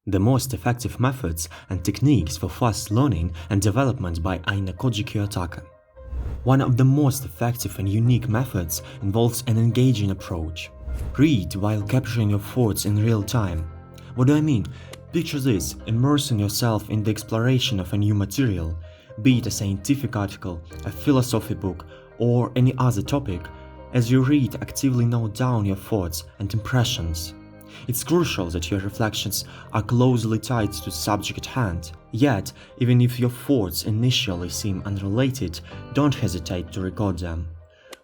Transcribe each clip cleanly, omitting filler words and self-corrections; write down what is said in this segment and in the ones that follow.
The most effective methods and techniques for fast learning and development by Ayanokoji Kiyotaka. One of the most effective and unique methods involves an engaging approach. Read while capturing your thoughts in real time. What do I mean? Picture this: immersing yourself in the exploration of a new material, be it a scientific article, a philosophy book, or any other topic. As you read, actively note down your thoughts and impressions. It's crucial that your reflections are closely tied to the subject at hand. Yet, even if your thoughts initially seem unrelated, don't hesitate to record them.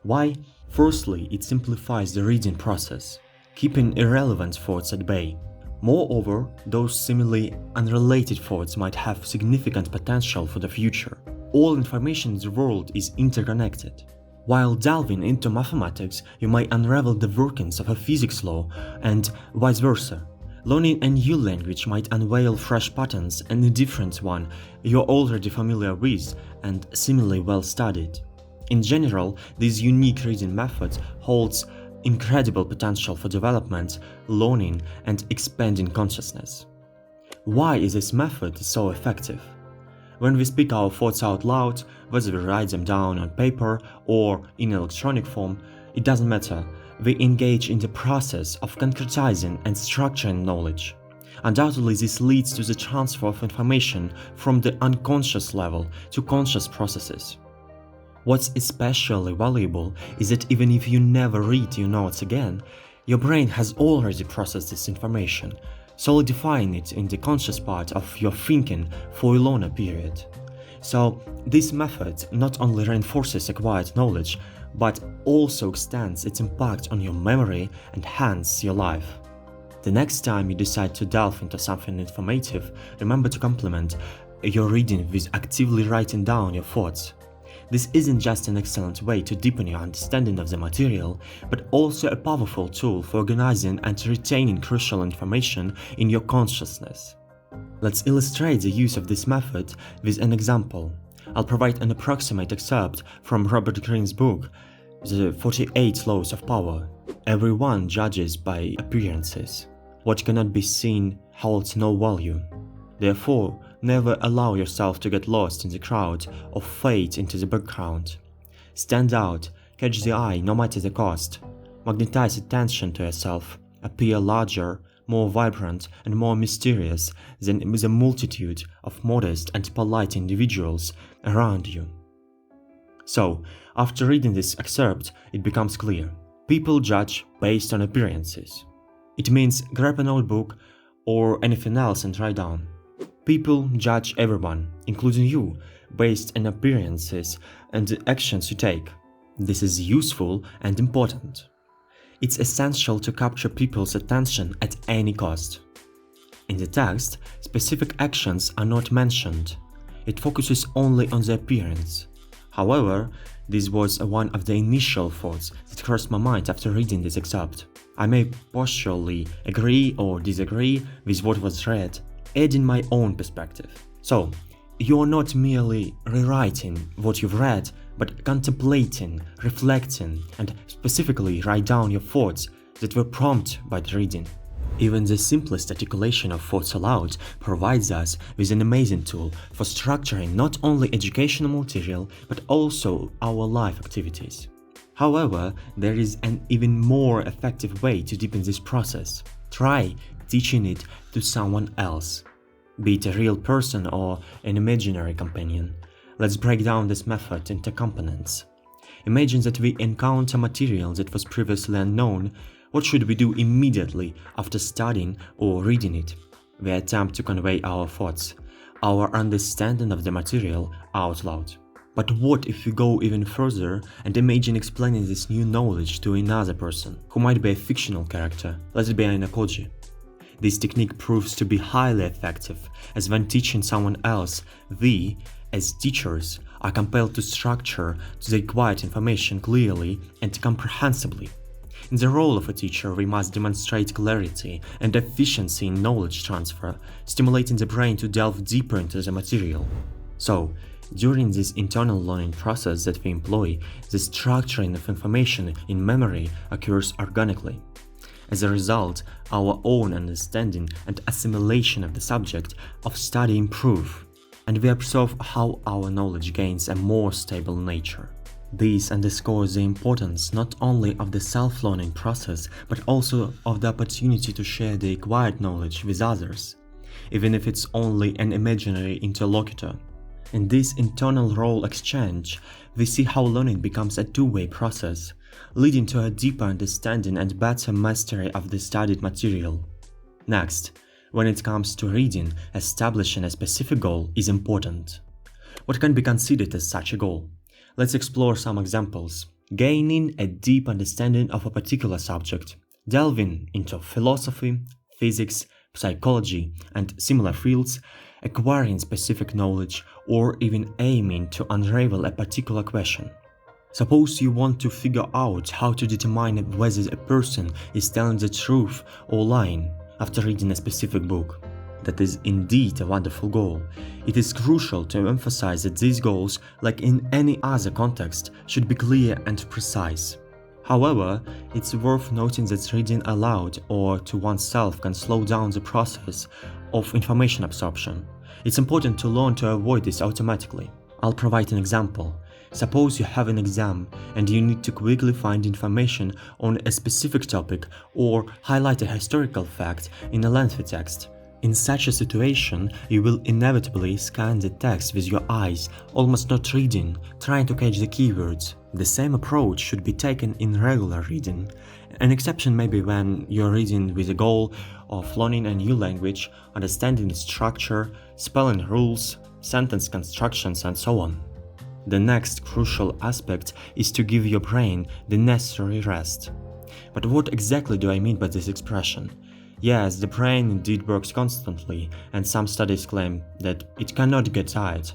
Why? Firstly, it simplifies the reading process, keeping irrelevant thoughts at bay. Moreover, those seemingly unrelated thoughts might have significant potential for the future. All information in the world is interconnected. While delving into mathematics, you might unravel the workings of a physics law, and vice versa. Learning a new language might unveil fresh patterns and a different one you're already familiar with and similarly well studied. In general, this unique reading method holds incredible potential for development, learning, and expanding consciousness. Why is this method so effective? When we speak our thoughts out loud, whether we write them down on paper or in electronic form, it doesn't matter. We engage in the process of concretizing and structuring knowledge. Undoubtedly, this leads to the transfer of information from the unconscious level to conscious processes. What's especially valuable is that even if you never read your notes again, your brain has already processed this information, solidifying it in the conscious part of your thinking for a longer period. So, this method not only reinforces acquired knowledge, but also extends its impact on your memory and hence your life. The next time you decide to delve into something informative, remember to complement your reading with actively writing down your thoughts. This isn't just an excellent way to deepen your understanding of the material, but also a powerful tool for organizing and retaining crucial information in your consciousness. Let's illustrate the use of this method with an example. I'll provide an approximate excerpt from Robert Greene's book, The 48 Laws of Power. Everyone judges by appearances. What cannot be seen holds no value. Therefore, never allow yourself to get lost in the crowd or fade into the background. Stand out, catch the eye no matter the cost. Magnetize attention to yourself, appear larger, more vibrant and more mysterious than the multitude of modest and polite individuals around you. So, after reading this excerpt, it becomes clear. People judge based on appearances. It means grab a notebook or anything else and write down. People judge everyone, including you, based on appearances and the actions you take. This is useful and important. It's essential to capture people's attention at any cost. In the text, specific actions are not mentioned. It focuses only on the appearance. However, this was one of the initial thoughts that crossed my mind after reading this excerpt. I may partially agree or disagree with what was read, adding my own perspective. So, you are not merely rewriting what you've read, but contemplating, reflecting, and specifically write down your thoughts that were prompted by the reading. Even the simplest articulation of thoughts aloud provides us with an amazing tool for structuring not only educational material, but also our life activities. However, there is an even more effective way to deepen this process. Try teaching it to someone else, be it a real person or an imaginary companion. Let's break down this method into components. Imagine that we encounter material that was previously unknown. What should we do immediately after studying or reading it? We attempt to convey our thoughts, our understanding of the material out loud. But what if we go even further and imagine explaining this new knowledge to another person, who might be a fictional character? Let it be Ayanokoji. This technique proves to be highly effective, as when teaching someone else, we, as teachers, are compelled to structure the acquired information clearly and comprehensibly. In the role of a teacher, we must demonstrate clarity and efficiency in knowledge transfer, stimulating the brain to delve deeper into the material. So, during this internal learning process that we employ, the structuring of information in memory occurs organically. As a result, our own understanding and assimilation of the subject of study improve, and we observe how our knowledge gains a more stable nature. This underscores the importance not only of the self-learning process, but also of the opportunity to share the acquired knowledge with others, even if it's only an imaginary interlocutor. In this internal role exchange, we see how learning becomes a two-way process, leading to a deeper understanding and better mastery of the studied material. Next, when it comes to reading, establishing a specific goal is important. What can be considered as such a goal? Let's explore some examples. Gaining a deep understanding of a particular subject, delving into philosophy, physics, psychology, and similar fields, acquiring specific knowledge, or even aiming to unravel a particular question. Suppose you want to figure out how to determine whether a person is telling the truth or lying after reading a specific book. That is indeed a wonderful goal. It is crucial to emphasize that these goals, like in any other context, should be clear and precise. However, it's worth noting that reading aloud or to oneself can slow down the process of information absorption. It's important to learn to avoid this automatically. I'll provide an example. Suppose you have an exam and you need to quickly find information on a specific topic or highlight a historical fact in a lengthy text. In such a situation, you will inevitably scan the text with your eyes, almost not reading, trying to catch the keywords. The same approach should be taken in regular reading. An exception may be when you're reading with a goal of learning a new language, understanding its structure, spelling rules, sentence constructions, and so on. The next crucial aspect is to give your brain the necessary rest. But what exactly do I mean by this expression? Yes, the brain indeed works constantly, and some studies claim that it cannot get tired.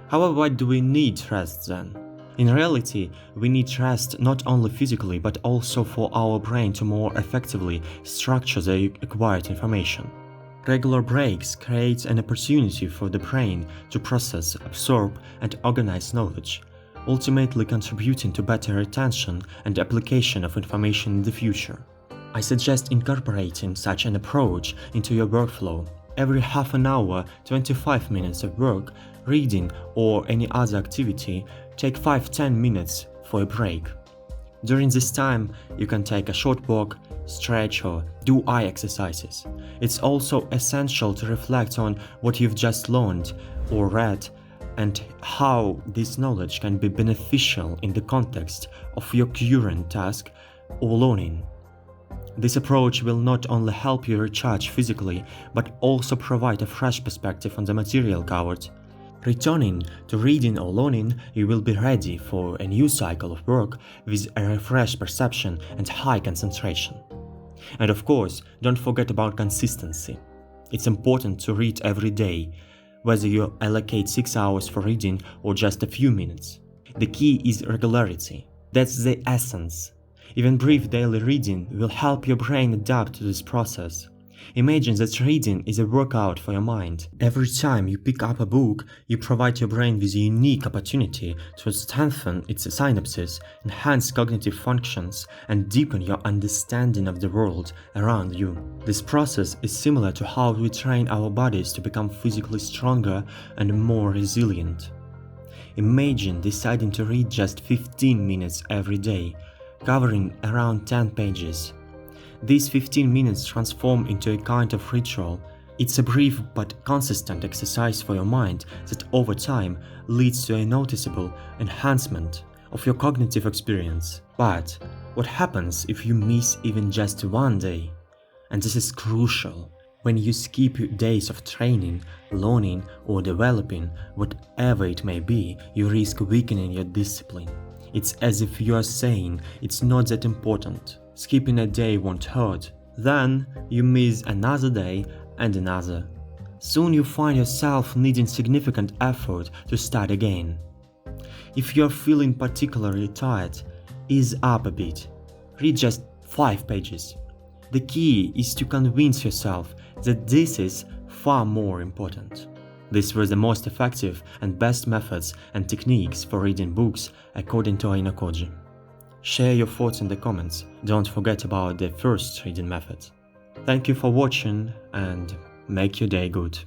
However, why do we need rest then? In reality, we need rest not only physically but also for our brain to more effectively structure the acquired information. Regular breaks create an opportunity for the brain to process, absorb, and organize knowledge, ultimately contributing to better retention and application of information in the future. I suggest incorporating such an approach into your workflow. Every half an hour, 25 minutes of work, reading, or any other activity, take 5-10 minutes for a break. During this time, you can take a short walk, stretch, or do eye exercises. It's also essential to reflect on what you've just learned or read and how this knowledge can be beneficial in the context of your current task or learning. This approach will not only help you recharge physically, but also provide a fresh perspective on the material covered. Returning to reading or learning, you will be ready for a new cycle of work with a refreshed perception and high concentration. And of course, don't forget about consistency. It's important to read every day, whether you allocate 6 hours for reading or just a few minutes. The key is regularity. That's the essence. Even brief daily reading will help your brain adapt to this process. Imagine that reading is a workout for your mind. Every time you pick up a book, you provide your brain with a unique opportunity to strengthen its synapses, enhance cognitive functions, and deepen your understanding of the world around you. This process is similar to how we train our bodies to become physically stronger and more resilient. Imagine deciding to read just 15 minutes every day, covering around 10 pages. These 15 minutes transform into a kind of ritual. It's a brief but consistent exercise for your mind that over time leads to a noticeable enhancement of your cognitive experience. But what happens if you miss even just one day? And this is crucial. When you skip days of training, learning, or developing, whatever it may be, you risk weakening your discipline. It's as if you are saying it's not that important. Skipping a day won't hurt. Then you miss another day and another. Soon you find yourself needing significant effort to start again. If you're feeling particularly tired, ease up a bit. Read just 5 pages. The key is to convince yourself that this is far more important. These were the most effective and best methods and techniques for reading books according to Ayanokoji. Share your thoughts in the comments. Don't forget about the first reading method. Thank you for watching and make your day good.